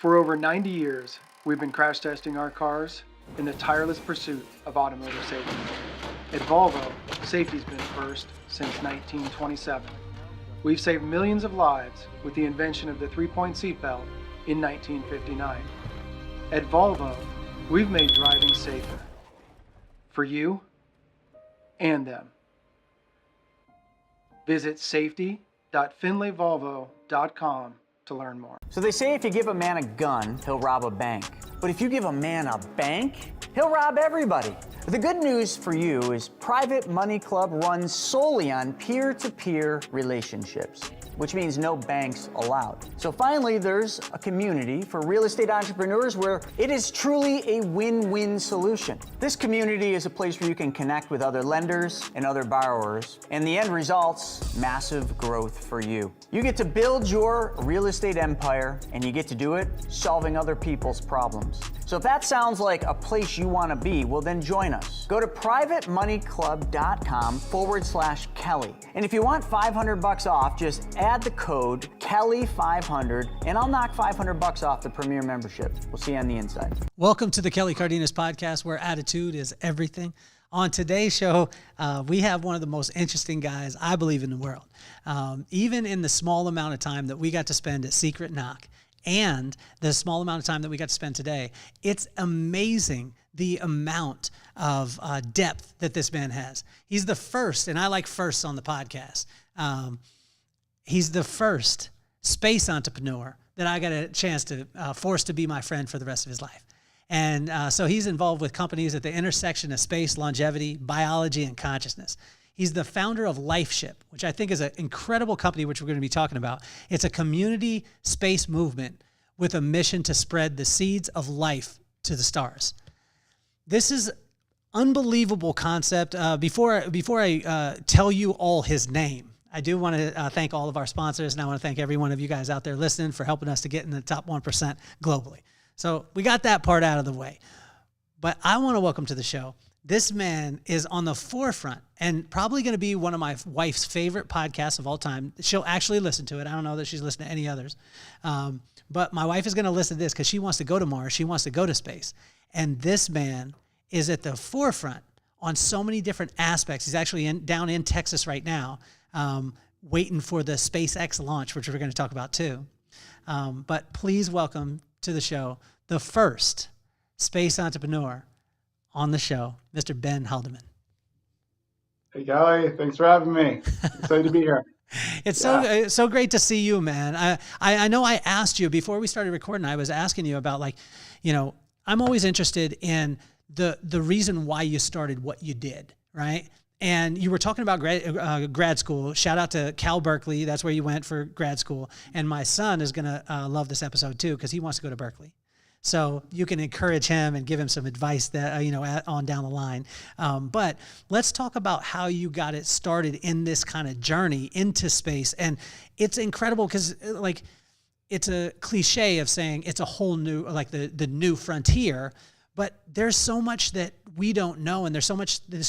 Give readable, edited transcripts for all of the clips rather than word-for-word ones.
For over 90 years, we've been crash testing our cars in the tireless pursuit of automotive safety. At Volvo, safety's been first since 1927. We've saved millions of lives with the invention of the three-point seatbelt in 1959. At Volvo, we've made driving safer for you and them. Visit safety.findlayvolvo.com to learn more. So they say if you give a man a gun, he'll rob a bank. But if you give a man a bank, he'll rob everybody. The good news for you is Private Money Club runs solely on peer-to-peer relationships, which means no banks allowed. So finally, there's a community for real estate entrepreneurs where it is truly a win-win solution. This community is a place where you can connect with other lenders and other borrowers, and the end result's massive growth for you. You get to build your real estate empire, and you get to do it solving other people's problems. So if that sounds like a place you want to be, well then join us. Go to privatemoneyclub.com/Kelly. And if you want $500 off, just add the code Kelly500 and I'll knock $500 off the premier membership. We'll see you on the inside. Welcome to the Kelly Cardenas podcast, where attitude is everything. On today's show, we have one of the most interesting guys, I believe, in the world. Even in the small amount of time that we got to spend at Secret Knock, and the small amount of time that we got to spend today, it's amazing the amount of depth that this man has. He's the first, and I like firsts on the podcast. He's the first space entrepreneur that I got a chance to force to be my friend for the rest of his life. And so he's involved with companies at the intersection of space, longevity, biology, and consciousness. He's the founder of LifeShip, which I think is an incredible company, which we're going to be talking about. It's a community space movement with a mission to spread the seeds of life to the stars. This is unbelievable concept. Before I tell you all his name, I do want to thank all of our sponsors, and I want to thank every one of you guys out there listening for helping us to get in the top 1% globally. So we got that part out of the way. But I want to welcome to the show. This man is on the forefront and probably going to be one of my wife's favorite podcasts of all time. She'll actually listen to it. I don't know that she's listened to any others. But my wife is going to listen to this because she wants to go to Mars. She wants to go to space. And this man is at the forefront on so many different aspects. He's actually down in Texas right now, waiting for the SpaceX launch, which we're going to talk about too. But please welcome to the show the first space entrepreneur on the show, Mr. Ben Haldeman. Hey, Kelly. Thanks for having me. Excited to be here. It's so great to see you, man. I know I asked you before we started recording, I was asking you about, like, you know, I'm always interested in the reason why you started what you did, right? And you were talking about grad school. Shout out to Cal Berkeley. That's where you went for grad school. And my son is going to love this episode too, because he wants to go to Berkeley. So you can encourage him and give him some advice that, on down the line. But let's talk about how you got it started in this kind of journey into space. And it's incredible because, like, it's a cliche of saying it's a whole new, like the new frontier, but there's so much that we don't know. And there's so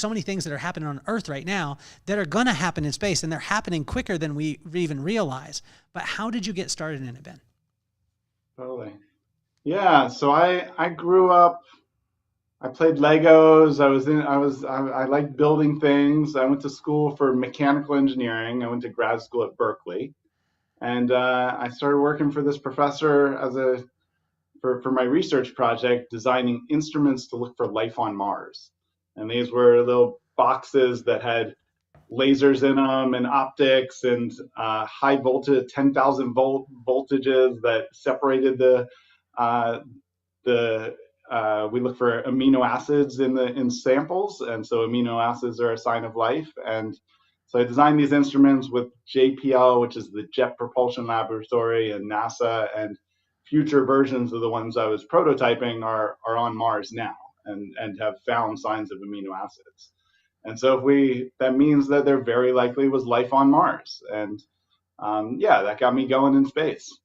many things that are happening on Earth right now that are going to happen in space, and they're happening quicker than we even realize. But how did you get started in it, Ben? Totally. Yeah, so I grew up, I played Legos. I liked building things. I went to school for mechanical engineering. I went to grad school at Berkeley, and I started working for this professor for my research project, designing instruments to look for life on Mars. And these were little boxes that had lasers in them and optics and high voltage, 10,000 volt voltages that separated we look for amino acids in samples, and so amino acids are a sign of life. And so I designed these instruments with JPL, which is the Jet Propulsion Laboratory, and NASA, and future versions of the ones I was prototyping are on Mars now and have found signs of amino acids. And so that means that there very likely was life on Mars. And that got me going in space.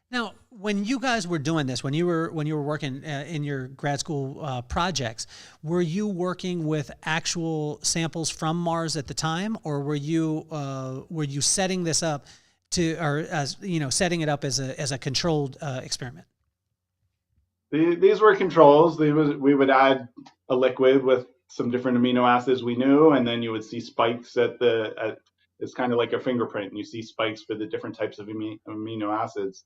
Now, when you guys were doing this, when you were working in your grad school projects, were you working with actual samples from Mars at the time, or were you setting this up setting it up as a controlled experiment? These were controls. We would add a liquid with some different amino acids we knew, and then you would see spikes it's kind of like a fingerprint, and you see spikes for the different types of amino acids.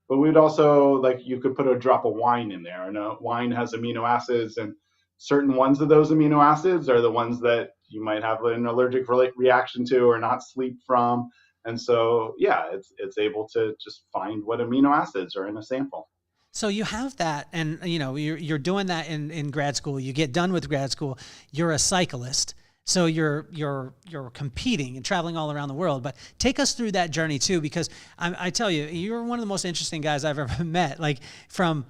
But we'd also, like, you could put a drop of wine in there, and wine has amino acids, and certain ones of those amino acids are the ones that you might have an allergic reaction to or not sleep from. And so, yeah, it's able to just find what amino acids are in a sample. So you have that, and you're doing that in grad school. You get done with grad school. You're a cyclist, so you're competing and traveling all around the world. But take us through that journey too, because I tell you, you're one of the most interesting guys I've ever met. Like from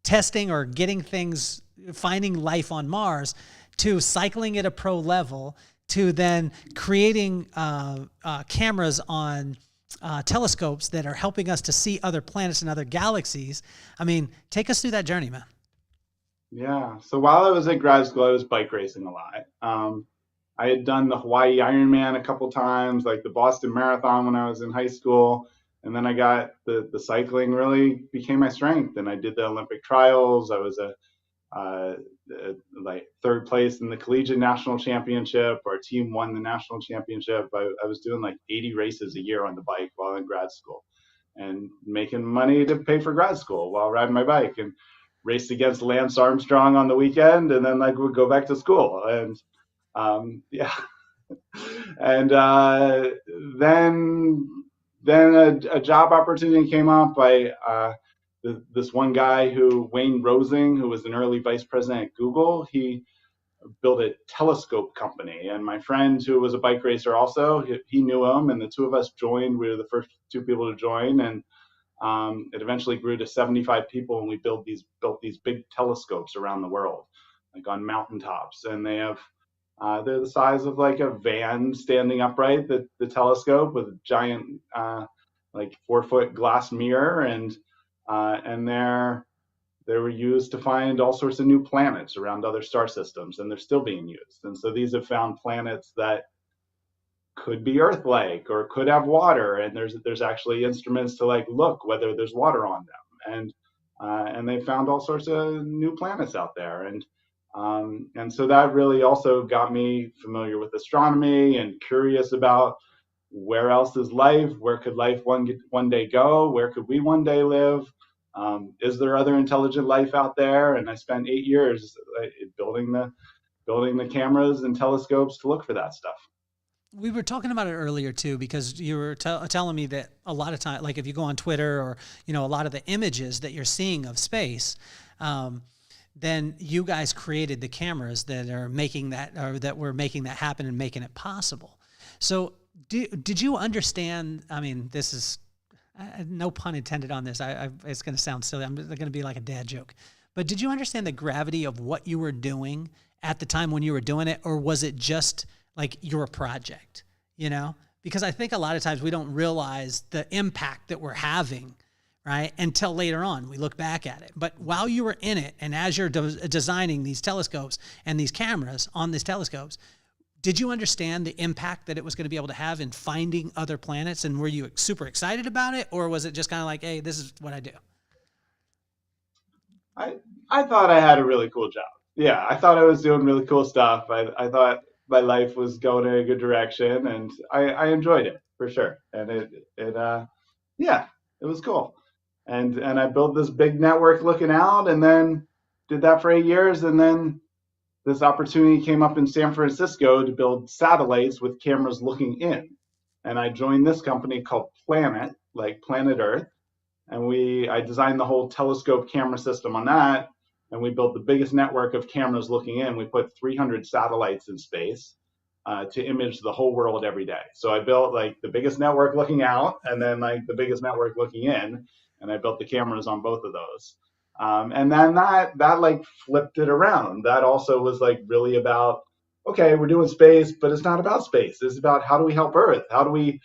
testing or getting things, finding life on Mars, to cycling at a pro level, to then creating cameras on telescopes that are helping us to see other planets and other galaxies. I mean, take us through that journey, man. Yeah. So while I was at grad school, I was bike racing a lot. I had done the Hawaii Ironman a couple times, like the Boston Marathon when I was in high school. And then I got the cycling really became my strength. And I did the Olympic trials. I was like third place in the collegiate national championship. Our team won the national championship. I was doing like 80 races a year on the bike while in grad school, and making money to pay for grad school while riding my bike, and raced against Lance Armstrong on the weekend, and then like would go back to school. And yeah. And then a job opportunity came up. This one guy, Wayne Rosing, who was an early vice president at Google, he built a telescope company. And my friend, who was a bike racer also, he knew him, and the two of us joined. We were the first two people to join, and it eventually grew to 75 people, and we built these big telescopes around the world, like on mountaintops. And they're the size of like a van standing upright, the telescope, with a giant like 4-foot glass mirror, and they were used to find all sorts of new planets around other star systems, and they're still being used. And so these have found planets that could be Earth-like or could have water, and there's actually instruments to like look whether there's water on them, and they found all sorts of new planets out there, and so that really also got me familiar with astronomy and curious about where else is life, where could life one day go, where could we one day live, is there other intelligent life out there? And I spent 8 years building the cameras and telescopes to look for that stuff. We were talking about it earlier too, because you were telling me that a lot of time, like if you go on Twitter or, a lot of the images that you're seeing of space, then you guys created the cameras that are making that, or that were making that happen and making it possible. So did you understand, I mean, this is no pun intended on this. It's going to sound silly. I'm going to be like a dad joke, but did you understand the gravity of what you were doing at the time when you were doing it? Or was it just like your project, because I think a lot of times we don't realize the impact that we're having, right? Until later on, we look back at it. But while you were in it, and as you're designing these telescopes and these cameras on these telescopes, did you understand the impact that it was going to be able to have in finding other planets? And were you super excited about it? Or was it just kind of like, hey, this is what I do? I thought I had a really cool job. Yeah, I thought I was doing really cool stuff. I thought my life was going in a good direction, and I enjoyed it for sure. And it was cool. And I built this big network looking out, and then did that for 8 years. And then this opportunity came up in San Francisco to build satellites with cameras looking in. And I joined this company called Planet, like Planet Earth. And I designed the whole telescope camera system on that. And we built the biggest network of cameras looking in. We put 300 satellites in space to image the whole world every day. So I built like the biggest network looking out, and then like the biggest network looking in. And I built the cameras on both of those. And then that like flipped it around. That also was like really about, okay, we're doing space, but it's not about space. It's about how do we help Earth? How do we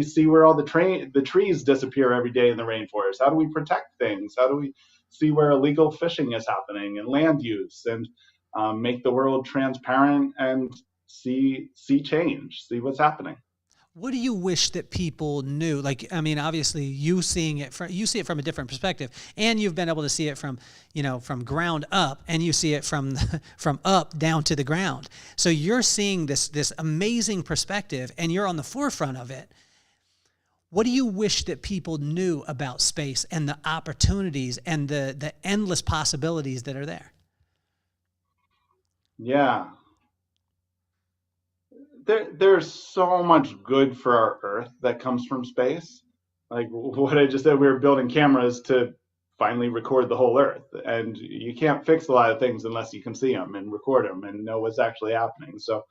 see where all the trees disappear every day in the rainforest? How do we protect things? How do we see where illegal fishing is happening and land use, and make the world transparent and see change, see what's happening? What do you wish that people knew? Like, I mean, obviously you see it from a different perspective, and you've been able to see it from, from ground up, and you see it from up down to the ground. So you're seeing this amazing perspective, and you're on the forefront of it. What do you wish that people knew about space and the opportunities and the endless possibilities that are there? Yeah. There's so much good for our Earth that comes from space. Like what I just said, we were building cameras to finally record the whole Earth. And you can't fix a lot of things unless you can see them and record them and know what's actually happening. So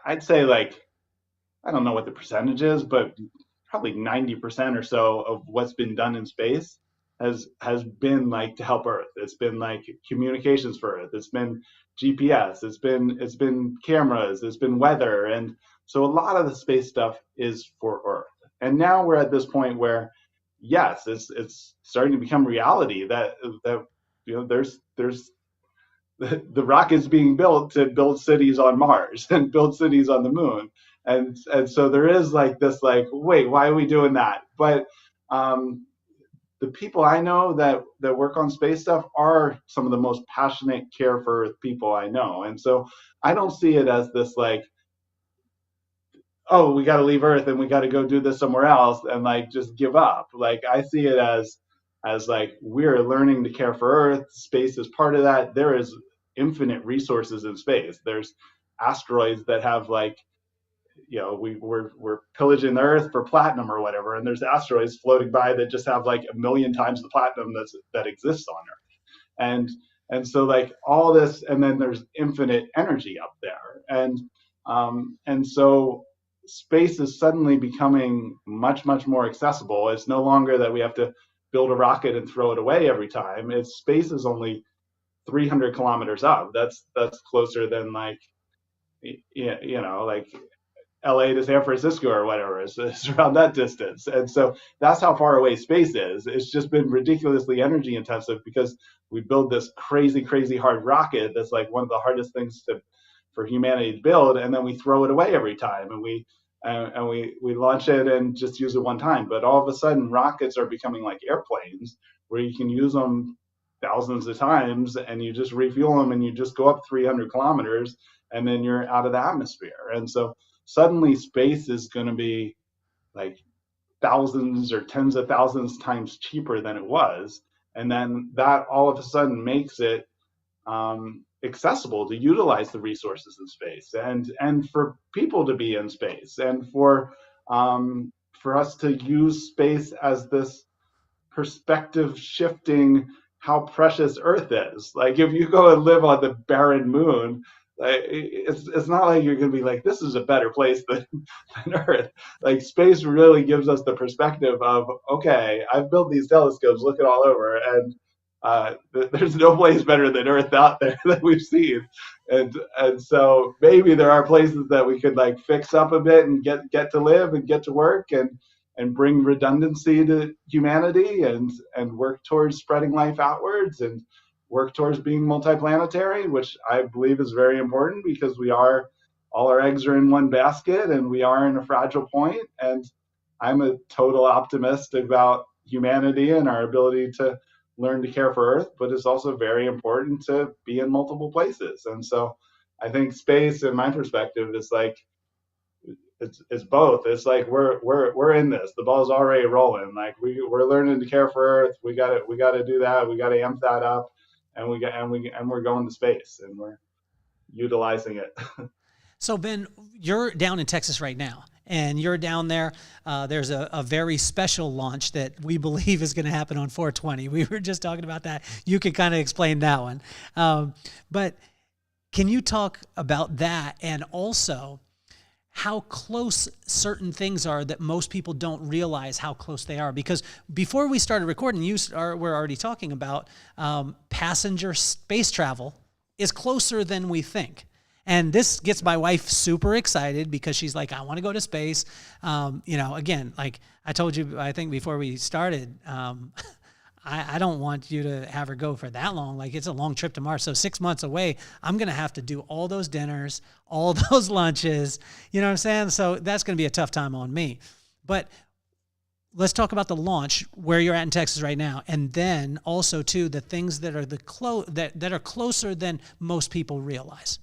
I'd say, like, I don't know what the percentage is, but probably 90% or so of what's been done in space has been like to help Earth. It's been like communications for Earth. It's been GPS. It's been cameras. It's been weather, and so a lot of the space stuff is for Earth. And now we're at this point where, yes, it's starting to become reality that there's the rockets being built to build cities on Mars and build cities on the moon, and so there is like this, like, wait, why are we doing that? But the people I know that work on space stuff are some of the most passionate care for Earth people I know. And so I don't see it as this, like, oh, we got to leave Earth and we got to go do this somewhere else and like just give up. Like, I see it as like, we're learning to care for Earth. Space is part of that. There is infinite resources in space. There's asteroids that have, like, we're pillaging the Earth for platinum or whatever, and there's asteroids floating by that just have like 1 million times the platinum that exists on Earth, and so, like, all this, and then there's infinite energy up there, and so space is suddenly becoming much more accessible. It's no longer that we have to build a rocket and throw it away every time. Space is only 300 kilometers up. That's closer than, like, like LA to San Francisco or whatever. It's around that distance. And so that's how far away space is. It's just been ridiculously energy intensive because we build this crazy hard rocket that's like one of the hardest things for humanity to build, and then we throw it away every time, and we launch it and just use it one time. But all of a sudden rockets are becoming like airplanes where you can use them thousands of times, and you just refuel them and you just go up 300 kilometers and then you're out of the atmosphere. And so suddenly space is going to be like thousands or tens of thousands times cheaper than it was. And then that all of a sudden makes it accessible to utilize the resources in space, and for people to be in space, and for us to use space as this perspective shifting how precious Earth is. Like, if you go and live on the barren moon, it's not like you're going to be like, this is a better place than Earth. Like, space really gives us the perspective of, okay, I've built these telescopes, look it all over, and there's no place better than Earth out there that we've seen. And so maybe there are places that we could, like, fix up a bit and get to live and get to work and bring redundancy to humanity and work towards spreading life outwards and work towards being multiplanetary, which I believe is very important because all our eggs are in one basket and we are in a fragile point. And I'm a total optimist about humanity and our ability to learn to care for Earth, but it's also very important to be in multiple places. And so I think space, in my perspective, is like, it's both. It's like we're in this. The ball's already rolling. Like, we're learning to care for Earth. We got to do that. We got to amp that up. And we're going to space and we're utilizing it. So Ben, you're down in Texas right now, and you're down there. There's a very special launch that we believe is going to happen on 4/20. We were just talking about that. You could kind of explain that one. But can you talk about that, and also how close certain things are that most people don't realize how close they are? Because before we started recording, we're already talking about passenger space travel is closer than we think. And this gets my wife super excited because she's like, I want to go to space. Again, like I told you, I think before we started, I don't want you to have her go for that long. Like, it's a long trip to Mars. So 6 months away, I'm going to have to do all those dinners, all those lunches. You know what I'm saying? So that's going to be a tough time on me. But let's talk about the launch, where you're at in Texas right now. And then also, too, the things that are that are closer than most people realize.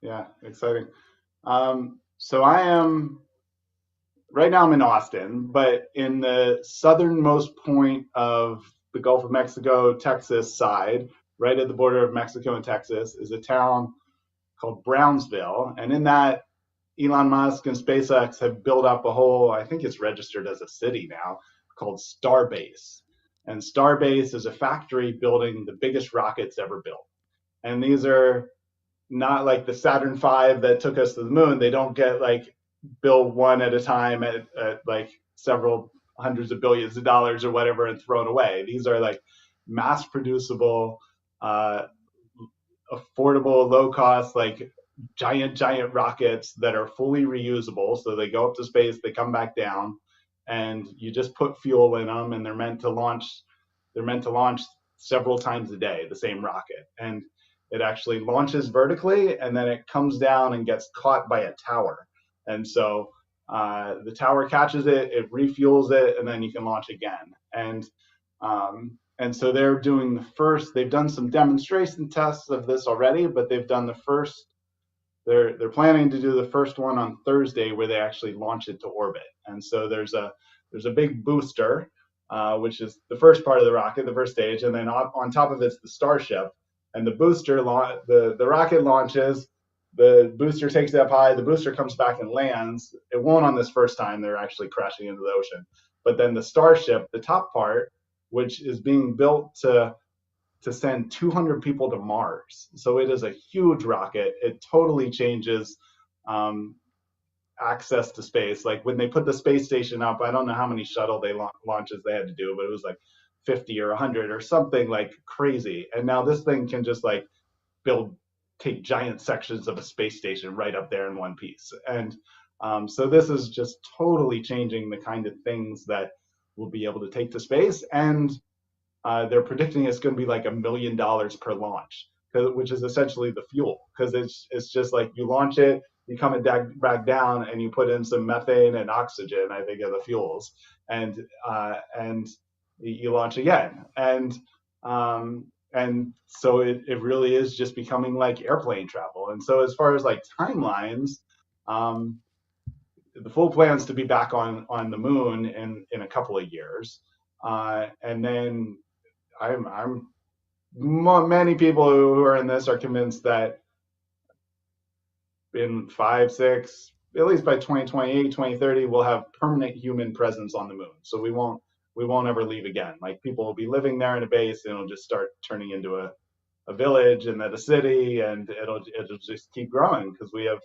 Yeah, exciting. So I am, right now I'm in Austin, but in the southernmost point of the Gulf of Mexico, Texas side, right at the border of Mexico and Texas, is a town called Brownsville. And in that, Elon Musk and SpaceX have built up a whole, I think it's registered as a city now, called Starbase. And Starbase is a factory building the biggest rockets ever built. And these are not like the Saturn V that took us to the moon. They don't get like build one at a time at like several hundreds of billions of dollars or whatever and thrown away. These are like mass producible, affordable, low cost, like giant rockets that are fully reusable. So they go up to space, they come back down, and you just put fuel in them, and they're meant to launch several times a day, the same rocket. And it actually launches vertically, and then it comes down and gets caught by a tower. And so the tower catches it, it refuels it, and then you can launch again. And so they're doing they've done some demonstration tests of this already, but they've done they're planning to do the first one on Thursday, where they actually launch it to orbit. And so there's a big booster, which is the first part of the rocket, the first stage, and then on top of it's the Starship. And the booster, the rocket launches, the booster takes it up high, the booster comes back and lands. It won't on this first time, they're actually crashing into the ocean. But then the Starship, the top part, which is being built to send 200 people to Mars. So it is a huge rocket. It totally changes access to space. Like when they put the space station up, I don't know how many shuttle launches they had to do, but it was like 50 or 100 or something like crazy. And now this thing can just like take giant sections of a space station right up there in one piece. And so this is just totally changing the kind of things that we'll be able to take to space. And they're predicting it's going to be like $1 million per launch, which is essentially the fuel. Because it's just like you launch it, you come and back down, and you put in some methane and oxygen, I think, are the fuels, and you launch again. And so it really is just becoming like airplane travel. And so as far as like timelines, the full plan is to be back on the moon in a couple of years, and then many people who are in this are convinced that in 5, 6, at least by 2028, 2030, we'll have permanent human presence on the moon. So we won't ever leave again. Like people will be living there in a base, and it'll just start turning into a village and then a city, and it'll just keep growing because we have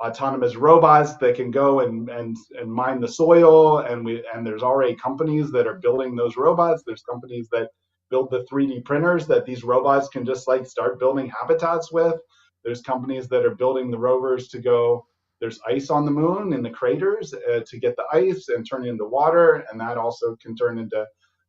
autonomous robots that can go and mine the soil, and there's already companies that are building those robots. There's companies that build the 3D printers that these robots can just like start building habitats with. There's companies that are building the rovers to go. There's ice on the moon in the craters to get the ice and turn it into water, and that also can turn into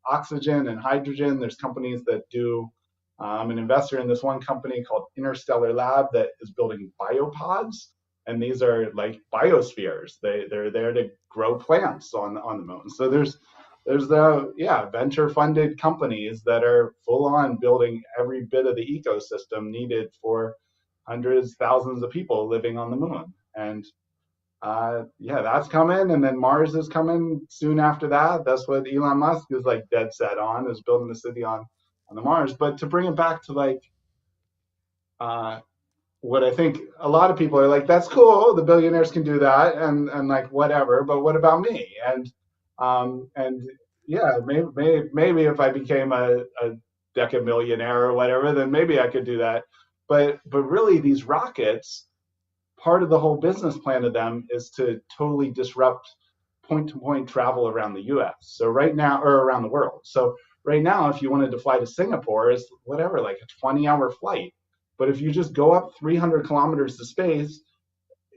oxygen and hydrogen. There's companies that do. I'm an investor in this one company called Interstellar Lab that is building biopods, and these are like biospheres. They're there to grow plants on the moon. So there's the venture-funded companies that are full on building every bit of the ecosystem needed for hundreds, thousands of people living on the moon. And that's coming, and then Mars is coming soon after that. That's what Elon Musk is like dead set on, is building a city on the Mars. But to bring it back to like what I think a lot of people are like, that's cool, the billionaires can do that, and like whatever, but what about me? And maybe if I became a decamillionaire or whatever, then maybe I could do that. But really, these rockets, part of the whole business plan of them is to totally disrupt point-to-point travel around the U.S. So right now, or around the world. So right now, if you wanted to fly to Singapore, it's whatever, like a 20-hour flight. But if you just go up 300 kilometers to space,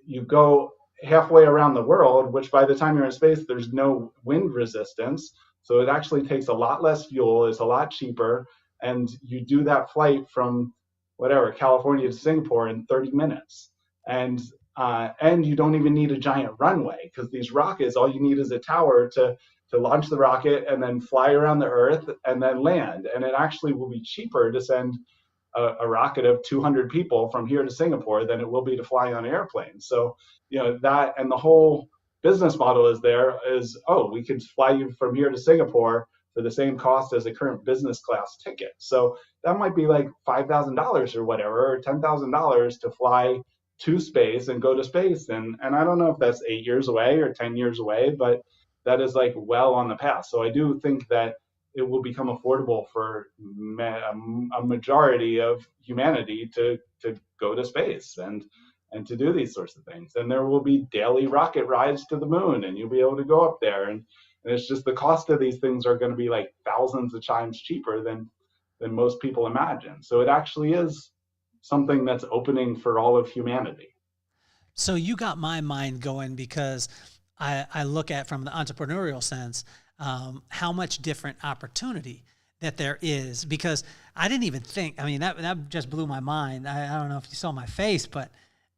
you go halfway around the world, which by the time you're in space, there's no wind resistance. So it actually takes a lot less fuel, it's a lot cheaper, and you do that flight from whatever, California to Singapore in 30 minutes. And you don't even need a giant runway, because these rockets, all you need is a tower to launch the rocket and then fly around the Earth and then land. And it actually will be cheaper to send a rocket of 200 people from here to Singapore than it will be to fly on an airplane. So, that, and the whole business model is, we can fly you from here to Singapore for the same cost as a current business class ticket. So that might be like $5,000 or whatever, or $10,000 to fly to space and go to space. And I don't know if that's 8 years away or 10 years away, but that is like well on the path. So I do think that it will become affordable for a majority of humanity to go to space and to do these sorts of things. And there will be daily rocket rides to the moon, and you'll be able to go up there. And it's just the cost of these things are going to be like thousands of times cheaper than most people imagine. So it actually is something that's opening for all of humanity. So you got my mind going, because I look at, from the entrepreneurial sense, how much different opportunity that there is, because I didn't even think, that just blew my mind. I don't know if you saw my face, but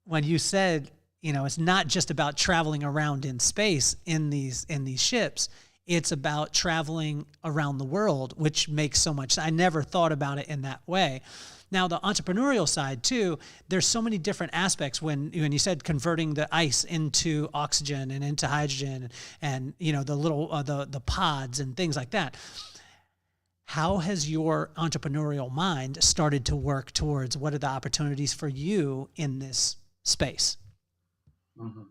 when you said, it's not just about traveling around in space in these ships, it's about traveling around the world, which makes so much sense. I never thought about it in that way. Now, the entrepreneurial side too, there's so many different aspects when you said converting the ice into oxygen and into hydrogen, and the little the pods and things like that. How has your entrepreneurial mind started to work towards what are the opportunities for you in this space? Mm-hmm.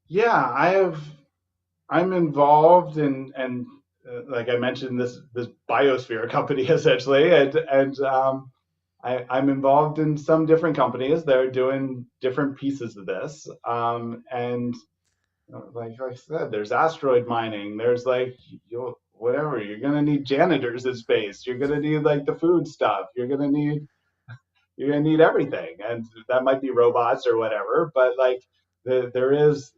Yeah, I'm involved in, and like I mentioned, this biosphere company essentially, and I'm involved in some different companies that are doing different pieces of this. And like I said, there's asteroid mining. There's you're gonna need janitors in space. You're gonna need like the food stuff. You're gonna need everything, and that might be robots or whatever. But there is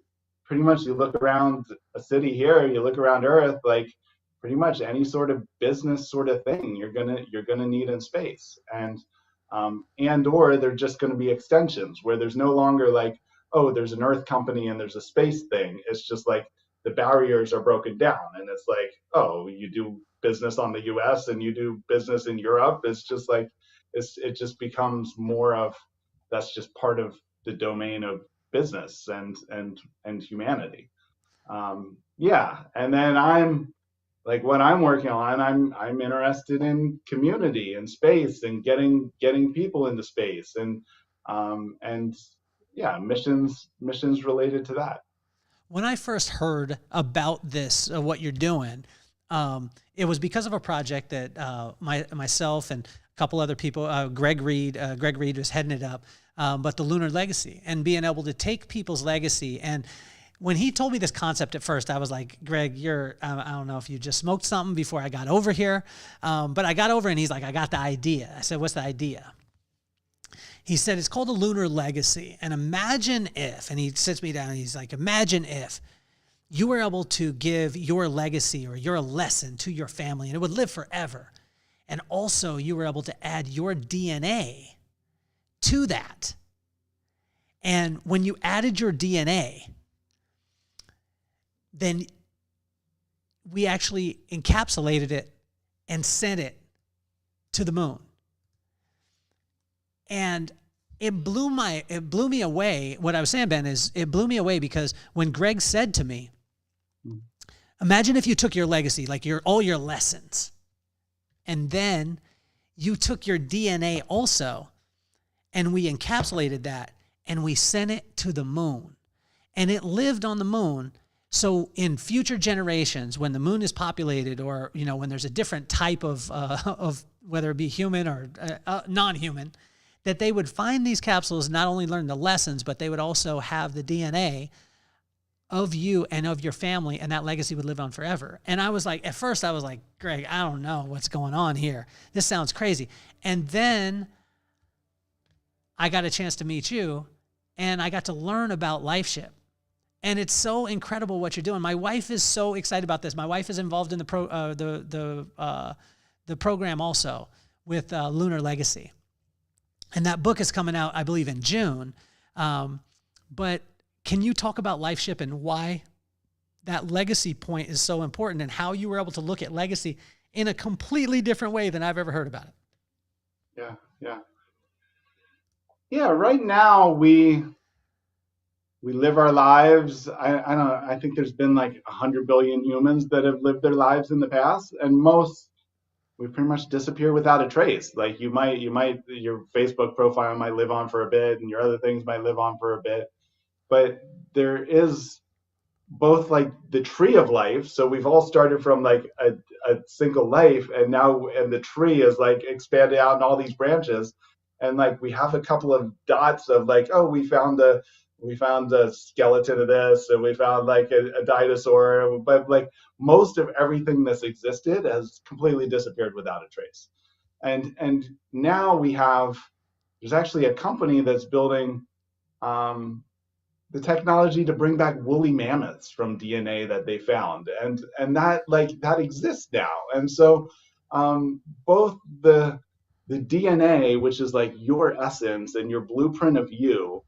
pretty much, you look around a city here, you look around Earth, like pretty much any sort of business sort of thing you're gonna need in space, and or they're just going to be extensions where there's no longer there's an Earth company and there's a space thing. It's just like the barriers are broken down, and it's you do business on the U.S. and you do business in Europe. It's just it just becomes more of, that's just part of the domain of business and humanity. And then I'm what I'm working on, I'm interested in community and space and getting people into space and missions related to that. When I first heard about this, what you're doing, it was because of a project that myself and a couple other people, Greg Reed was heading it up, but the Lunar Legacy, and being able to take people's legacy. And when he told me this concept at first, I was like, Greg, I don't know if you just smoked something before I got over here. But I got over, and he's like, I got the idea. I said, what's the idea? He said, it's called a Lunar Legacy. And imagine if, and he sits me down and he's like, imagine if you were able to give your legacy or your lesson to your family, and it would live forever. And also you were able to add your DNA to that. And when you added your DNA, then we actually encapsulated it and sent it to the moon. And it blew me away. What I was saying, Ben, is it blew me away because when Greg said to me, imagine if you took your legacy, like all your lessons, and then you took your DNA also, and we encapsulated that, and we sent it to the moon, and it lived on the moon. So in future generations, when the moon is populated, or when there's a different type of whether it be human or non-human, that they would find these capsules, not only learn the lessons, but they would also have the DNA of you and of your family, and that legacy would live on forever. And I was like, at first I was like, Greg, I don't know what's going on here. This sounds crazy. And then I got a chance to meet you, and I got to learn about LifeShip. And it's so incredible what you're doing. My wife is so excited about this. My wife is involved in the program also with Lunar Legacy. And that book is coming out, I believe, in June. But can you talk about LifeShip and why that legacy point is so important and how you were able to look at legacy in a completely different way than I've ever heard about it? Yeah, right now we live our lives. I don't know, I think there's been like 100 billion humans that have lived their lives in the past, and most we pretty much disappear without a trace. Like you might your Facebook profile might live on for a bit and your other things might live on for a bit, but there is both like the tree of life. So we've all started from like a single life, and the tree is like expanded out in all these branches, and like we have a couple of dots of like, oh, we found a skeleton of this, and we found like a dinosaur, but like most of everything that's existed has completely disappeared without a trace. And now there's actually a company that's building the technology to bring back woolly mammoths from DNA that they found, and that exists now. And so both the DNA, which is like your essence and your blueprint of you,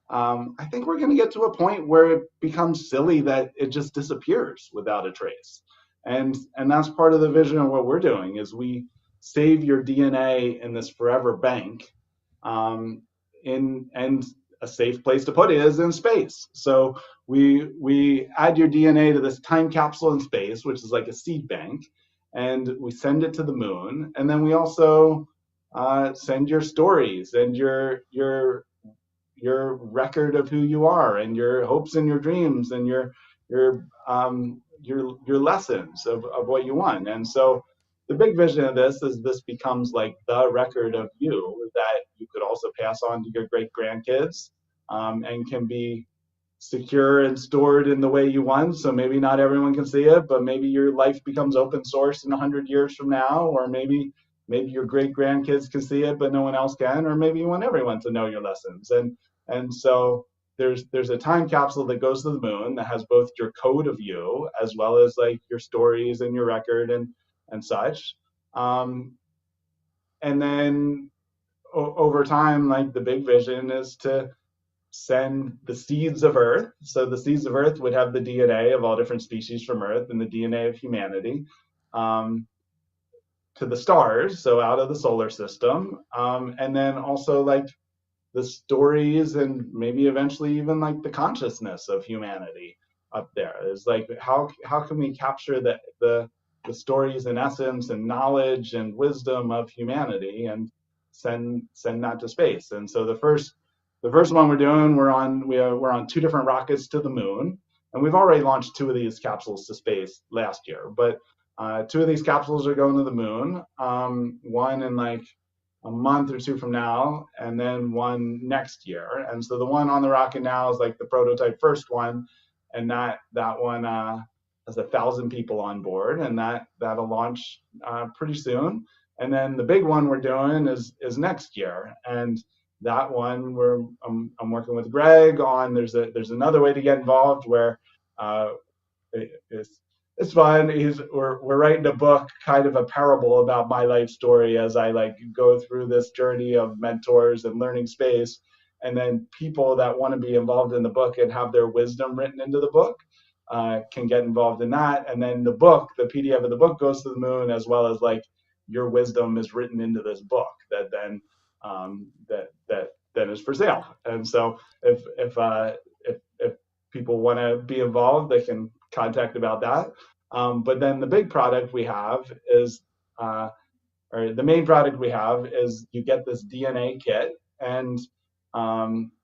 I think we're going to get to a point where it becomes silly that it just disappears without a trace. And that's part of the vision of what we're doing is we save your DNA in this forever bank, and a safe place to put it is in space. So we add your DNA to this time capsule in space, which is like a seed bank, and we send it to the moon. And then we also send your stories and your record of who you are and your hopes and your dreams and your lessons of what you want. And so the big vision of this is this becomes like the record of you that you could also pass on to your great grandkids, and can be secure and stored in the way you want. So maybe not everyone can see it, but maybe your life becomes open source in 100 years from now, or maybe your great grandkids can see it, but no one else can, or maybe you want everyone to know your lessons. And so there's a time capsule that goes to the moon that has both your code of you as well as like your stories and your record and such. And then over time, like the big vision is to send the seeds of Earth. So the seeds of Earth would have the DNA of all different species from Earth and the DNA of humanity, to the stars, so out of the solar system, and then also like the stories and maybe eventually even like the consciousness of humanity up there. Is like how can we capture the stories and essence and knowledge and wisdom of humanity and send that to space. And so the first one we're doing, we're on 2 different rockets to the moon, and we've already launched 2 of these capsules to space last year, but 2 of these capsules are going to the moon, one in like a month or 2 from now, and then one next year. And so the one on the rocket now is like the prototype first one, and that one has 1,000 people on board, and that'll launch pretty soon. And then the big one we're doing is next year, and that one I'm working with Greg on. There's another way to get involved where it's fun. We're writing a book, kind of a parable about my life story as I like go through this journey of mentors and learning space, and then people that want to be involved in the book and have their wisdom written into the book can get involved in that. And then the PDF of the book goes to the moon, as well as like your wisdom is written into this book that then that is for sale. And so if people want to be involved, they can contact about that. But then the big product we have is, or the main product we have is, you get this DNA kit, and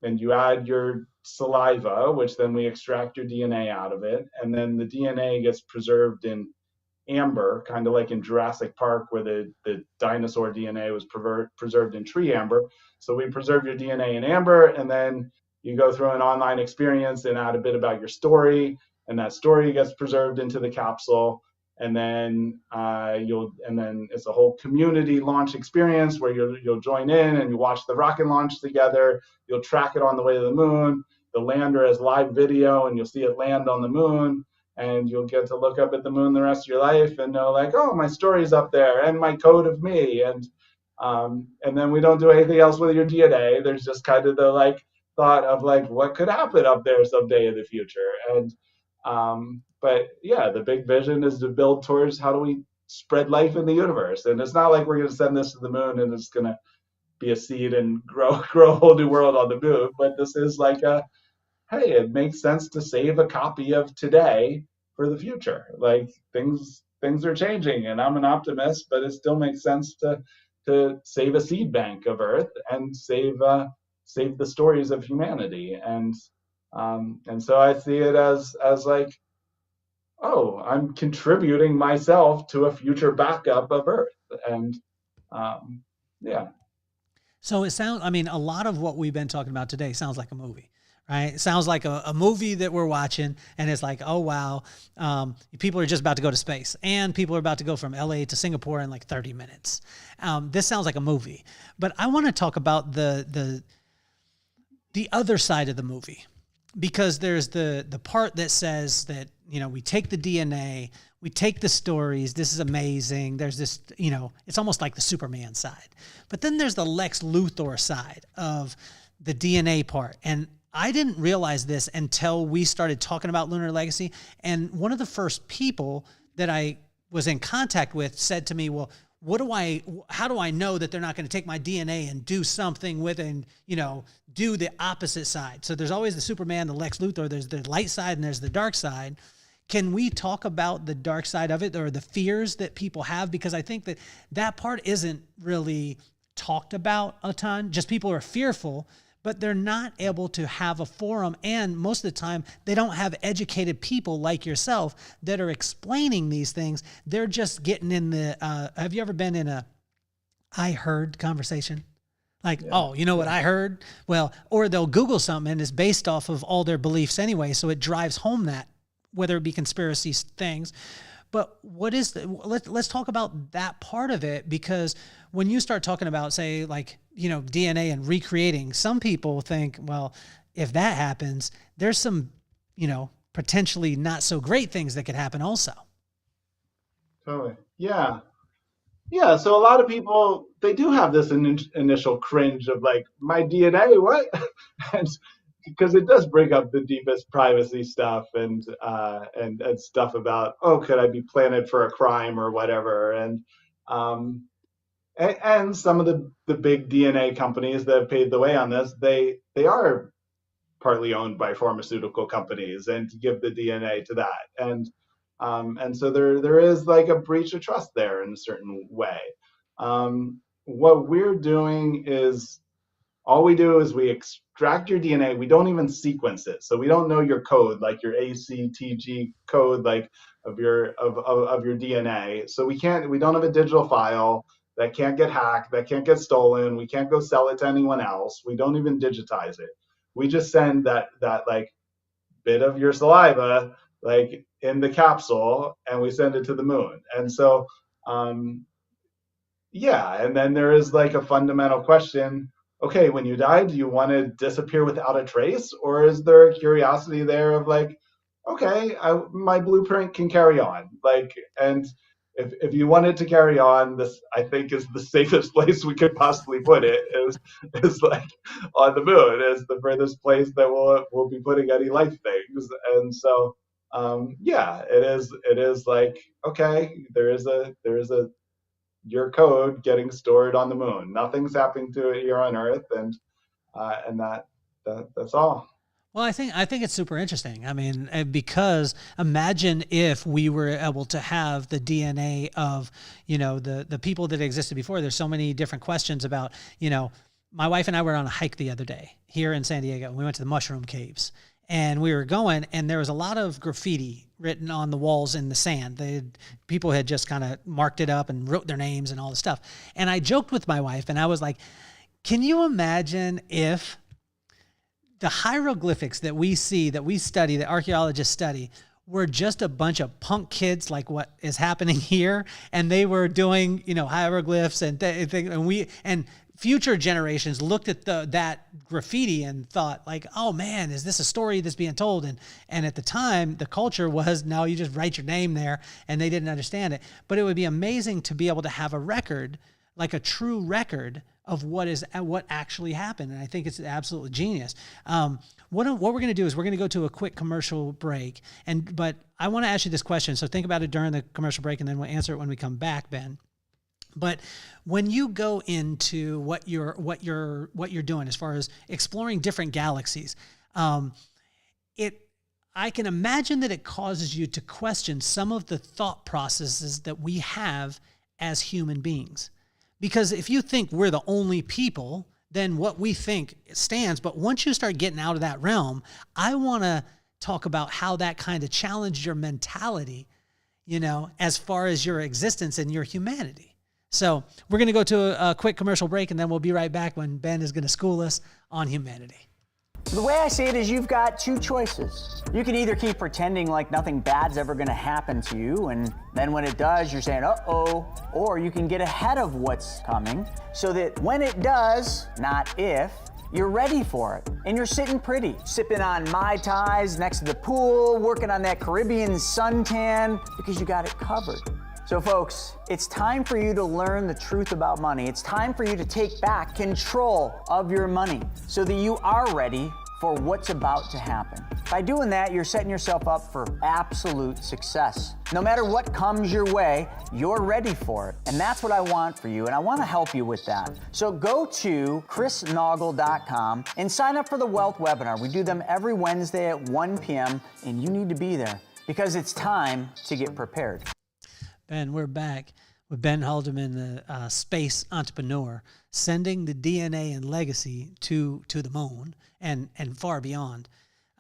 you add your saliva, which then we extract your DNA out of it, and then the DNA gets preserved in amber, kind of like in Jurassic Park where the dinosaur DNA was preserved in tree amber. So we preserve your DNA in amber, and then you go through an online experience and add a bit about your story, and that story gets preserved into the capsule. And then it's a whole community launch experience where you'll join in and you watch the rocket launch together. You'll track it on the way to the moon, the lander as live video, and you'll see it land on the moon, and you'll get to look up at the moon the rest of your life and know like, oh, my story's up there and my code of me. And then we don't do anything else with your DNA. There's just kind of the like thought of like what could happen up there someday in the future. But yeah, the big vision is to build towards how do we spread life in the universe. And it's not like we're going to send this to the moon and it's going to be a seed and grow a whole new world on the moon. But this is like hey, it makes sense to save a copy of today for the future. Like things are changing, and I'm an optimist, but it still makes sense to save a seed bank of Earth and save the stories of humanity. And so I see it as like, oh, I'm contributing myself to a future backup of Earth. And yeah. So it sounds, I mean, a lot of what we've been talking about today sounds like a movie, right? It sounds like a movie that we're watching, and it's like, oh, wow, people are just about to go to space, and people are about to go from LA to Singapore in like 30 minutes. This sounds like a movie, but I want to talk about the other side of the movie, because there's the part that says that, you know, we take the DNA, we take the stories, this is amazing. There's this, you know, it's almost like the Superman side. But then there's the Lex Luthor side of the DNA part. And I didn't realize this until we started talking about Lunar Legacy. And one of the first people that I was in contact with said to me, well, how do I know that they're not going to take my DNA and do something with it and, you know, do the opposite side? So there's always the Superman, the Lex Luthor, there's the light side and there's the dark side. Can we talk about the dark side of it, or the fears that people have? Because I think that part isn't really talked about a ton. Just people are fearful, but they're not able to have a forum. And most of the time, they don't have educated people like yourself that are explaining these things. They're just getting in the, have you ever been in a I heard conversation? Like, yeah. Oh, you know what I heard? Well, or they'll Google something and it's based off of all their beliefs anyway. So it drives home that, whether it be conspiracy things. But what is let's talk about that part of it, because when you start talking about, say, like, you know, DNA and recreating, some people think, well, if that happens, there's some, you know, potentially not so great things that could happen also. Totally. Yeah. Yeah. So a lot of people, they do have this initial cringe of like, my DNA, what? And because it does bring up the deepest privacy stuff and stuff about, oh, could I be planted for a crime or whatever? And some of the big DNA companies that have paved the way on this, they are partly owned by pharmaceutical companies, and to give the DNA to that. And so there is like a breach of trust there in a certain way. What we're doing is, all we do is we extract your DNA. We don't even sequence it, so we don't know your code, like your ACTG code, like of your DNA. So we don't have a digital file that can't get hacked, that can't get stolen. We can't go sell it to anyone else. We don't even digitize it. We just send that like bit of your saliva like in the capsule, and we send it to the moon. And so yeah, and then there is like a fundamental question. Okay, when you die, do you want to disappear without a trace? Or is there a curiosity there of like, okay, my blueprint can carry on. Like, and if you want it to carry on, this, I think, is the safest place we could possibly put it, is like on the moon, is the furthest place that we'll be putting any life things. And so, yeah, it is like, okay, there is a your code getting stored on the moon. Nothing's happening to it here on Earth, and that's all. Well, I think it's super interesting. I mean, because imagine if we were able to have the DNA of, you know, the people that existed before. There's so many different questions about, you know, my wife and I were on a hike the other day here in San Diego. We went to the Mushroom Caves, and we were going, and there was a lot of graffiti written on the walls in the sand. People had just kind of marked it up and wrote their names and all the stuff. And I joked with my wife, and I was like, can you imagine if the hieroglyphics that we see, that we study, that archaeologists study, were just a bunch of punk kids like what is happening here, and they were doing, you know, hieroglyphs and future generations looked at that graffiti and thought like, oh man, is this a story that's being told? And at the time, the culture was, no, you just write your name there, and they didn't understand it. But it would be amazing to be able to have a record, like a true record of what actually happened. And I think it's absolutely genius. What we're going to do is we're going to go to a quick commercial break. But I want to ask you this question. So think about it during the commercial break, and then we'll answer it when we come back, Ben. But when you go into what you're doing as far as exploring different galaxies, I can imagine that it causes you to question some of the thought processes that we have as human beings. Because if you think we're the only people, then what we think stands. But once you start getting out of that realm, I want to talk about how that kind of challenged your mentality, as far as your existence and your humanity. So we're going to go to a quick commercial break, and then we'll be right back when Ben is going to school us on humanity. The way I see it is you've got two choices. You can either keep pretending like nothing bad's ever going to happen to you, and then when it does, you're saying, uh-oh, or you can get ahead of what's coming so that when it does, not if, you're ready for it. And you're sitting pretty, sipping on Mai Tais next to the pool, working on that Caribbean suntan because you got it covered. So folks, it's time for you to learn the truth about money. It's time for you to take back control of your money so that you are ready for what's about to happen. By doing that, you're setting yourself up for absolute success. No matter what comes your way, you're ready for it. And that's what I want for you, and I want to help you with that. So go to chrisnaugle.com and sign up for the Wealth Webinar. We do them every Wednesday at 1 p.m., and you need to be there because it's time to get prepared. Ben, we're back with Ben Haldeman, the space entrepreneur, sending the DNA and legacy to the moon and far beyond.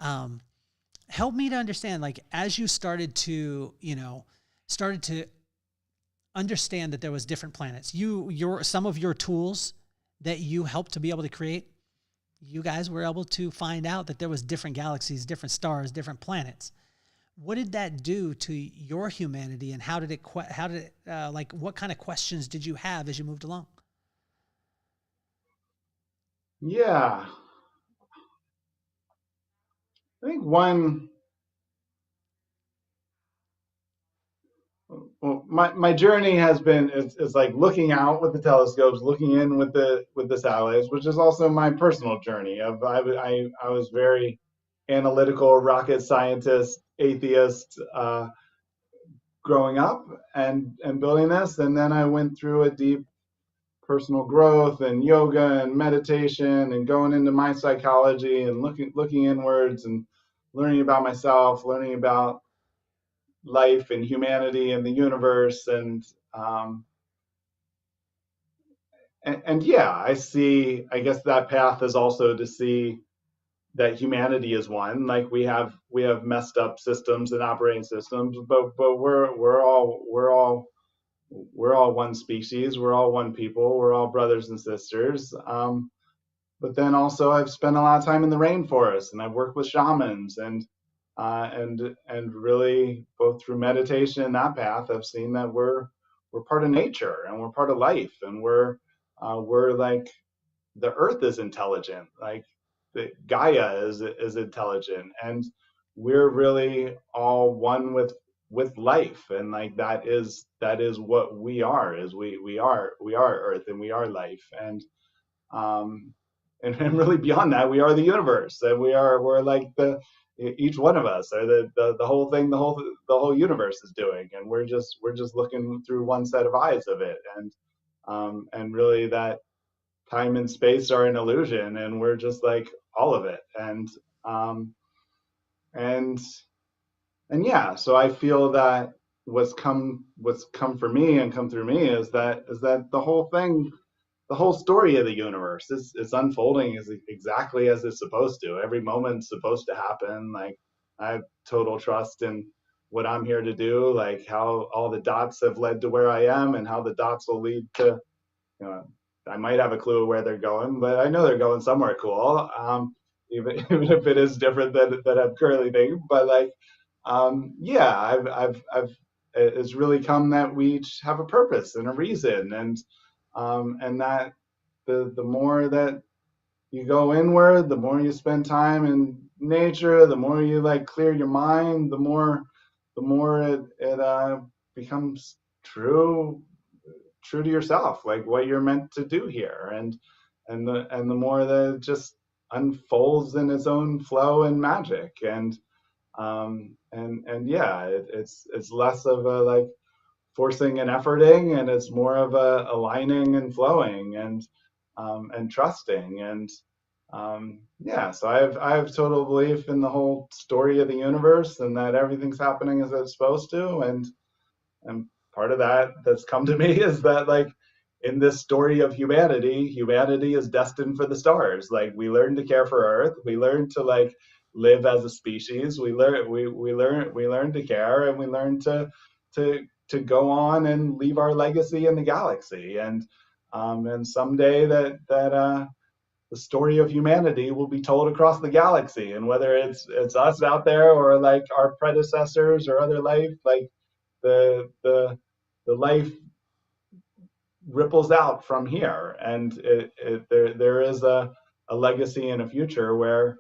Help me to understand, like, as you started to understand that there was different planets, some of your tools that you helped to be able to create, you guys were able to find out that there was different galaxies, different stars, different planets. What did that do to your humanity, and what kind of questions did you have as you moved along? Yeah, I think my journey has been is like looking out with the telescopes, looking in with the satellites, which is also my personal journey. I was very analytical, rocket scientist, atheist, growing up and building this, and then I went through a deep personal growth and yoga and meditation and going into my psychology and looking inwards and learning about myself, learning about life and humanity and the universe, and yeah, I guess that path is also to see that humanity is one. Like we have messed up systems and operating systems, but we're all one species. We're all one people. We're all brothers and sisters. But then also I've spent a lot of time in the rainforest, and I've worked with shamans, and really both through meditation and that path, I've seen that we're part of nature and we're part of life, and we're like the earth is intelligent, like the Gaia is intelligent, and we're really all one with life, and like that is what we are, is we are earth and we are life, and really beyond that, we are the universe, and we're like each one of us are the whole thing, the whole universe is doing, and we're just looking through one set of eyes of it, and really that time and space are an illusion, and we're just like all of it, and yeah, so I feel that what's come for me and come through me is that the whole thing, the whole story of the universe is unfolding is exactly as it's supposed to. Every moment's supposed to happen. Like I have total trust in what I'm here to do, like how all the dots have led to where I am, and how the dots will lead to, I might have a clue where they're going, but I know they're going somewhere cool. Even if it is different than I'm currently thinking, but like, yeah, I've it's really come that we each have a purpose and a reason, and that the more that you go inward, the more you spend time in nature, the more you like clear your mind, the more it becomes true to yourself, like what you're meant to do here, and the more that it just unfolds in its own flow and magic, and yeah, it's less of a like forcing and efforting, and it's more of a aligning and flowing and trusting, and yeah. So I have total belief in the whole story of the universe, and that everything's happening as it's supposed to, and part of that that's come to me is that like in this story of humanity is destined for the stars. Like we learn to care for Earth, we learn to like live as a species, we learn to care, and we learn to go on and leave our legacy in the galaxy, and someday that the story of humanity will be told across the galaxy, and whether it's us out there or like our predecessors or other life, like the life ripples out from here, and there is a legacy in a future where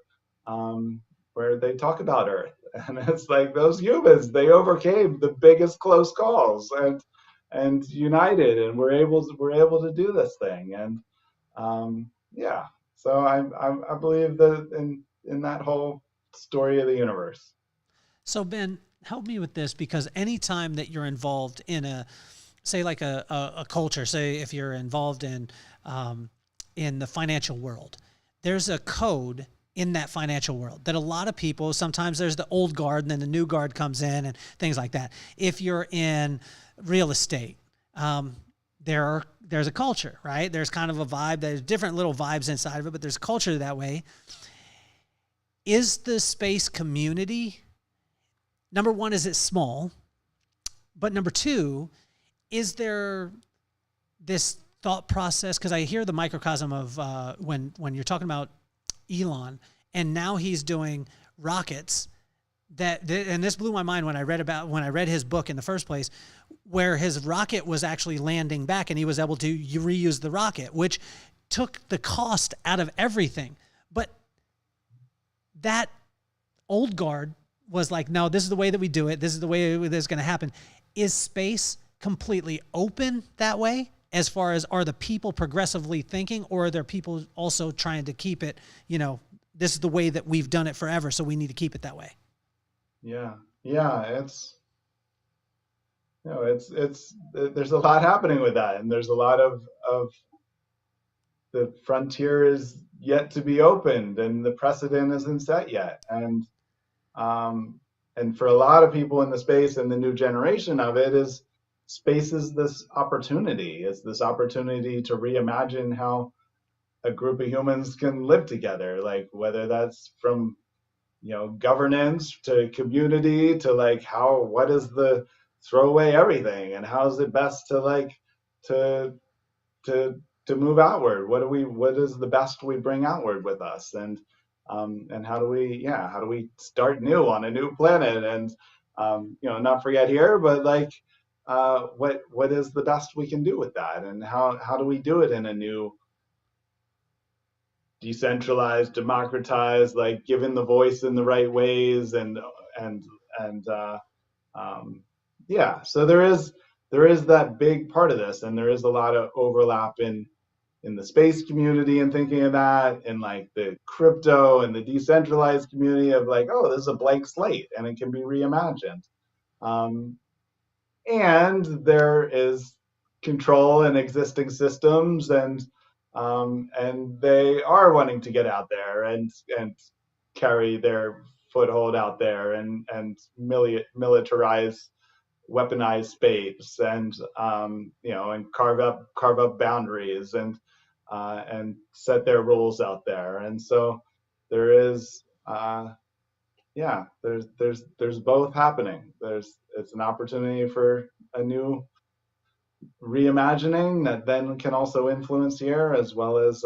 they talk about Earth, and it's like those humans, they overcame the biggest close calls and united, and we're able to do this thing, and yeah. So I believe that in that whole story of the universe. So Ben, help me with this, because anytime that you're involved in say like a culture, say if you're involved in the financial world, there's a code in that financial world that a lot of people, sometimes there's the old guard and then the new guard comes in and things like that. If you're in real estate, there's a culture, right? There's kind of a vibe. There's different little vibes inside of it, but there's a culture that way. Is the space community, number one, is it small? But number two, is there this thought process? Because I hear the microcosm of when you're talking about Elon, and now he's doing rockets and this blew my mind when I read his book in the first place, where his rocket was actually landing back and he was able to reuse the rocket, which took the cost out of everything. But that old guard was like, no, this is the way that we do it. This is the way this is going to happen. Is space completely open that way? As far as, are the people progressively thinking, or are there people also trying to keep it, this is the way that we've done it forever, so we need to keep it that way? Yeah. It's there's a lot happening with that, and there's a lot of the frontier is yet to be opened, and the precedent isn't set yet, and for a lot of people in the space and the new generation of it, is space is this opportunity to reimagine how a group of humans can live together, like whether that's from governance to community to like what is the throw away everything, and how is it best to like to move outward, what is the best we bring outward with us, and how do we start new on a new planet, and not forget here, but like what is the best we can do with that, and how do we do it in a new decentralized, democratized, like given the voice in the right ways, and yeah. So there is that big part of this, and there is a lot of overlap in the space community and thinking of that, and like the crypto and the decentralized community of like, oh, this is a blank slate and it can be reimagined. And there is control in existing systems, and they are wanting to get out there and carry their foothold out there, and militarize, weaponize space, and and carve up boundaries, and set their rules out there. And so there is there's both happening. It's an opportunity for a new reimagining that then can also influence here, as well as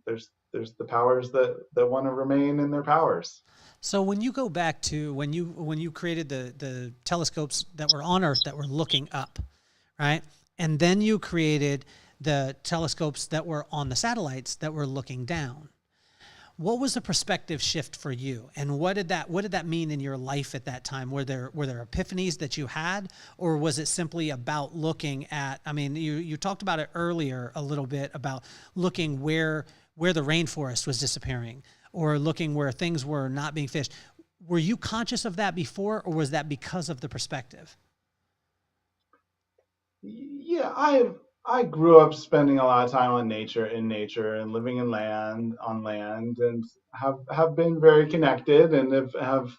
there's the powers that want to remain in their powers. So when you go back to when you created the telescopes that were on Earth that were looking up, right? And then you created the telescopes that were on the satellites that were looking down. What was the perspective shift for you, and what did that mean in your life at that time? Were there epiphanies that you had, or was it simply about looking at? I mean, you talked about it earlier a little bit about looking where the rainforest was disappearing, or looking where things were not being fished. Were you conscious of that before, or was that because of the perspective? Yeah, I grew up spending a lot of time in nature and living on land, and have been very connected, and have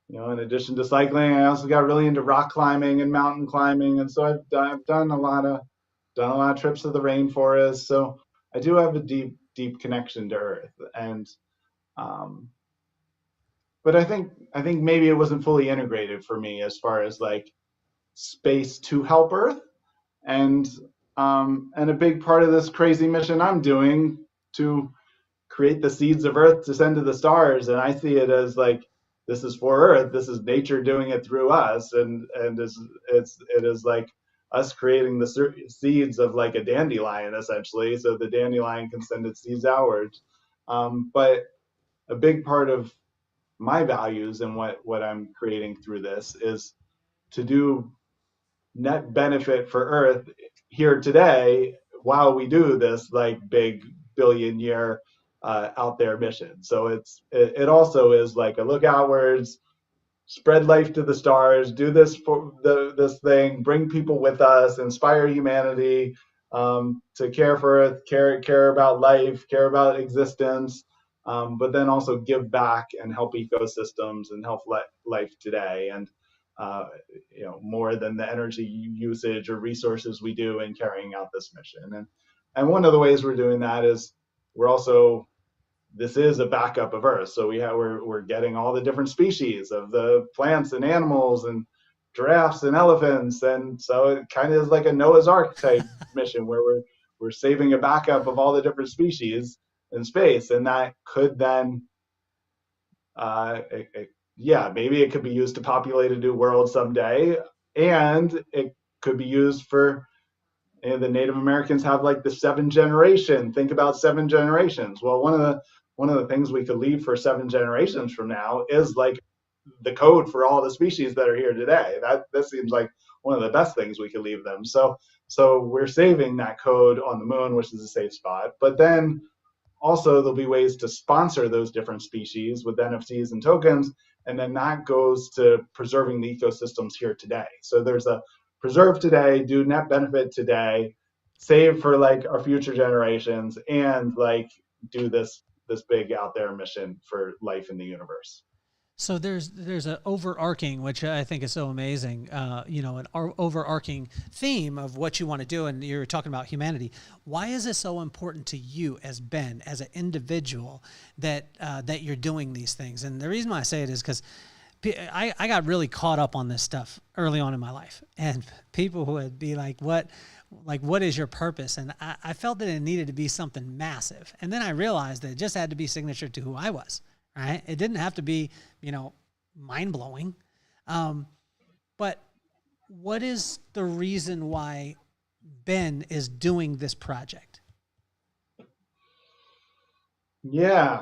in addition to cycling, I also got really into rock climbing and mountain climbing, and so I've done a lot of trips to the rainforest. So I do have a deep connection to Earth, and um, but I think maybe it wasn't fully integrated for me as far as like space to help Earth. And and a big part of this crazy mission I'm doing to create the seeds of Earth to send to the stars, and I see it as like this is for Earth. This is nature doing it through us, and it is like us creating the seeds of like a dandelion essentially, so the dandelion can send its seeds outwards. But a big part of my values and what I'm creating through this is to do net benefit for Earth here today while we do this like big billion-year out there mission. So it also is like a look outwards, spread life to the stars, do this for this thing, bring people with us, inspire humanity to care for Earth, care about life, care about existence, but then also give back and help ecosystems and help life today. And uh, more than the energy usage or resources we do in carrying out this mission. And one of the ways we're doing that is we're also this is a backup of Earth. So we're getting all the different species of the plants and animals and giraffes and elephants, and so it kind of is like a Noah's Ark type mission where we're saving a backup of all the different species in space, and that could then yeah, maybe it could be used to populate a new world someday, and it could be used for. And the Native Americans have like the 7 generation. Think about 7 generations. Well, one of the things we could leave for 7 generations from now is like the code for all the species that are here today. That seems like one of the best things we could leave them. So we're saving that code on the moon, which is a safe spot. But then also there'll be ways to sponsor those different species with NFTs and tokens, and then that goes to preserving the ecosystems here today. So there's a preserve today, do net benefit today, save for like our future generations, and like do this big out there mission for life in the universe. So there's an overarching, which I think is so amazing, an overarching theme of what you want to do, and you're talking about humanity. Why is it so important to you as Ben, as an individual, that you're doing these things? And the reason why I say it is because I got really caught up on this stuff early on in my life, and people would be like, what is your purpose? And I felt that it needed to be something massive. And then I realized that it just had to be signature to who I was. Right? It didn't have to be, mind blowing. But what is the reason why Ben is doing this project? Yeah,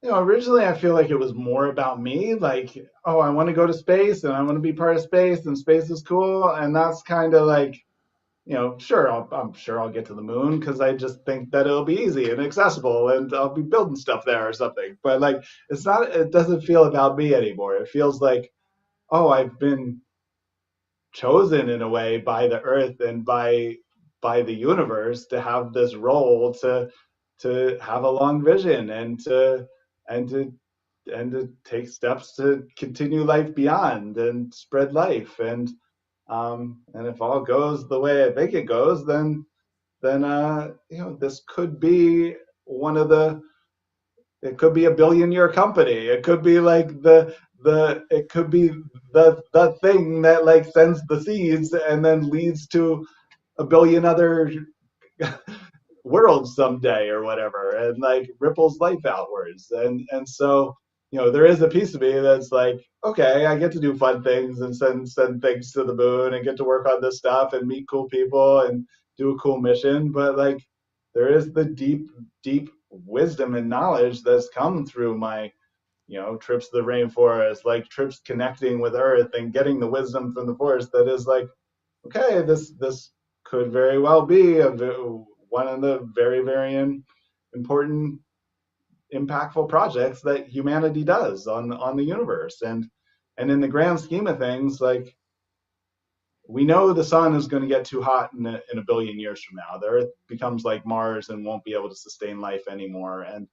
originally I feel like it was more about me, like, oh, I want to go to space and I want to be part of space and space is cool. And that's kind of like, sure, I'm sure I'll get to the moon because I just think that it'll be easy and accessible and I'll be building stuff there or something. But like, it doesn't feel about me anymore. It feels like, oh, I've been chosen in a way by the Earth and by the universe to have this role to have a long vision and to and to take steps to continue life beyond and spread life. And if all goes the way I think it goes, then this could be one of the. It could be a billion-year company. It could be like it could be the thing that like sends the seeds and then leads to a billion other worlds someday or whatever, and like ripples life outwards. And so there is a piece of me that's like, okay, I get to do fun things and send things to the moon and get to work on this stuff and meet cool people and do a cool mission. But like, there is the deep wisdom and knowledge that's come through my, trips to the rainforest, like trips connecting with Earth and getting the wisdom from the forest that is like, okay, this could very well be one of the very, very important, impactful projects that humanity does on the universe. And in the grand scheme of things, like, we know the sun is going to get too hot in a billion years from now. The Earth becomes like Mars and won't be able to sustain life anymore. And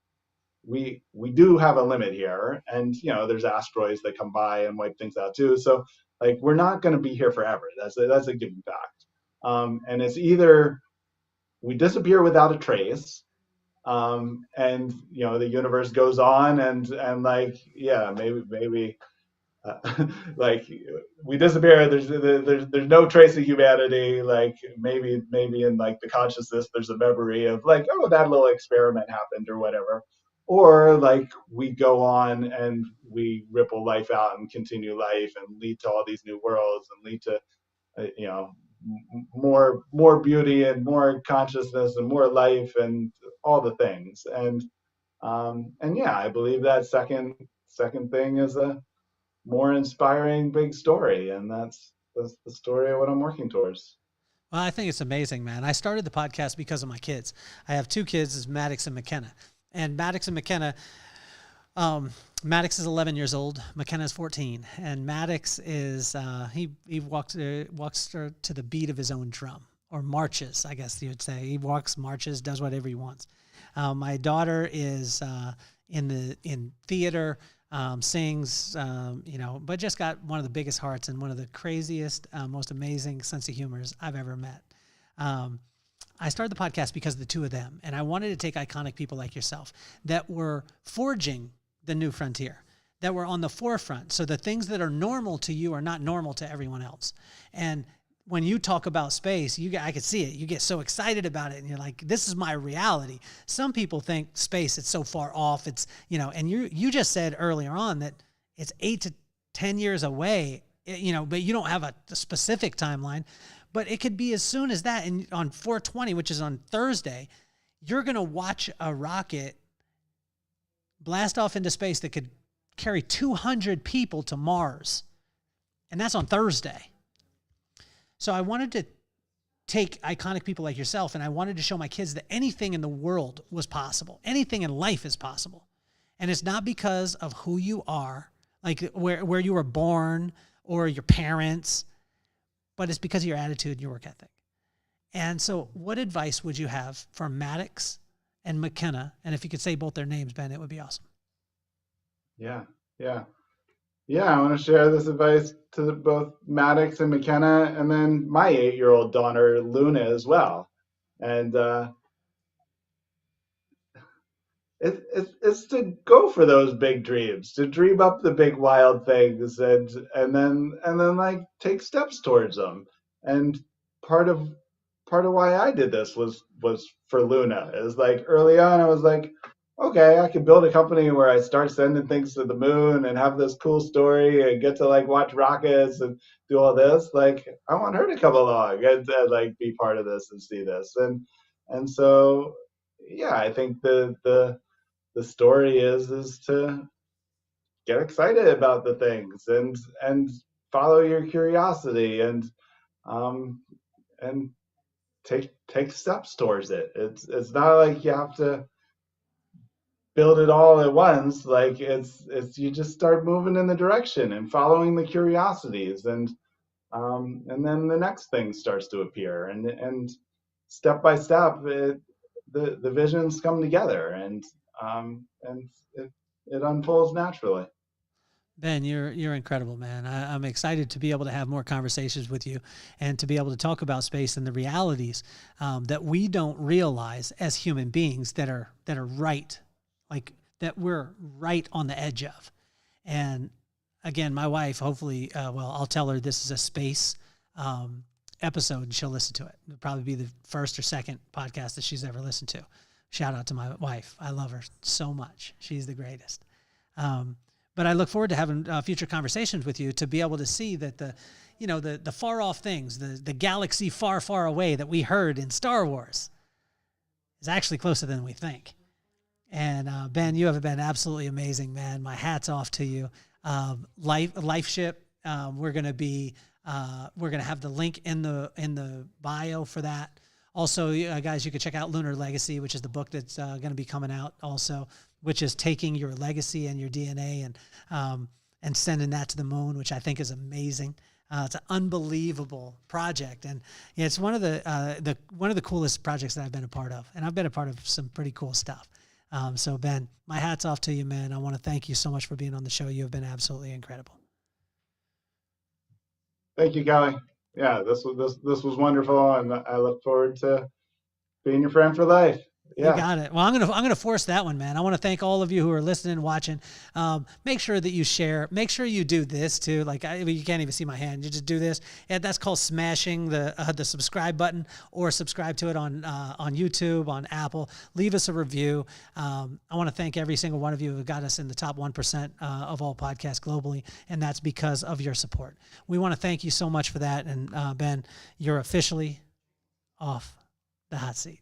we do have a limit here. And there's asteroids that come by and wipe things out too. So like, we're not going to be here forever. That's a given fact. And it's either we disappear without a trace, and the universe goes on, and like, yeah, maybe like, we disappear, there's no trace of humanity, like maybe in like the consciousness there's a memory of like, oh, that little experiment happened or whatever. Or like, we go on and we ripple life out and continue life and lead to all these new worlds and lead to more beauty and more consciousness and more life and all the things. And yeah, I believe that second thing is a more inspiring big story, and that's the story of what I'm working towards. Well, I think it's amazing, man. I started the podcast because of my kids. I have two kids, is Maddox and McKenna. And Maddox and McKenna, Maddox is 11 years old. McKenna is 14. And Maddox is, he walks to the beat of his own drum, or marches, I guess you would say. He walks, marches, does whatever he wants. My daughter is in theater, sings, but just got one of the biggest hearts and one of the craziest, most amazing sense of humors I've ever met. I started the podcast because of the two of them, and I wanted to take iconic people like yourself that were forging the new frontier, that were on the forefront. So the things that are normal to you are not normal to everyone else. And when you talk about space, I could see it. You get so excited about it, and you're like, this is my reality. Some people think space, it's so far off. It's, and you just said earlier on that it's 8 to 10 years away, but you don't have a specific timeline. But it could be as soon as that. And on 4/20, which is on Thursday, you're going to watch a rocket blast off into space that could carry 200 people to Mars. And that's on Thursday. So I wanted to take iconic people like yourself, and I wanted to show my kids that anything in the world was possible. Anything in life is possible. And it's not because of who you are, like where you were born or your parents, but it's because of your attitude and your work ethic. And so what advice would you have for Maddox and McKenna? And if you could say both their names, Ben, it would be awesome. Yeah. I want to share this advice to both Maddox and McKenna, and then my 8-year-old daughter, Luna, as well. And it's to go for those big dreams, to dream up the big wild things, and then like take steps towards them. And part of why I did this was for Luna. Is like, early on I was like, okay, I could build a company where I start sending things to the moon and have this cool story and get to like watch rockets and do all this. Like, I want her to come along and like be part of this and see this. And so, yeah, I think the story is to get excited about the things and follow your curiosity and take steps towards it. It's not like you have to build it all at once. Like, it's you just start moving in the direction and following the curiosities, and then the next thing starts to appear, and step by step the visions come together, and it unfolds naturally. Ben, you're incredible, man. I'm excited to be able to have more conversations with you and to be able to talk about space and the realities that we don't realize as human beings that are right, like that we're right on the edge of. And again, my wife, hopefully, I'll tell her this is a space episode and she'll listen to it. It'll probably be the first or second podcast that she's ever listened to. Shout out to my wife. I love her so much. She's the greatest. But I look forward to having future conversations with you to be able to see that the far off things, the galaxy far, far away that we heard in Star Wars is actually closer than we think. And Ben, you have been absolutely amazing, man. My hat's off to you. LifeShip, we're going to have the link in the bio for that. Also, guys, you can check out Lunar Legacy, which is the book that's going to be coming out also, which is taking your legacy and your DNA and sending that to the moon, which I think is amazing. It's an unbelievable project, and it's one of the coolest projects that I've been a part of, and I've been a part of some pretty cool stuff. So Ben, my hat's off to you, man. I want to thank you so much for being on the show. You have been absolutely incredible. Thank you, Kelly. Yeah, this was wonderful, and I look forward to being your friend for life. Yeah. You got it. Well, I'm gonna force that one, man. I want to thank all of you who are listening and watching. Make sure that you share. Make sure you do this too. Like you can't even see my hand. You just do this. And that's called smashing the subscribe button, or subscribe to it on YouTube, on Apple. Leave us a review. I want to thank every single one of you who got us in the top 1% of all podcasts globally, and that's because of your support. We want to thank you so much for that. And Ben, you're officially off the hot seat.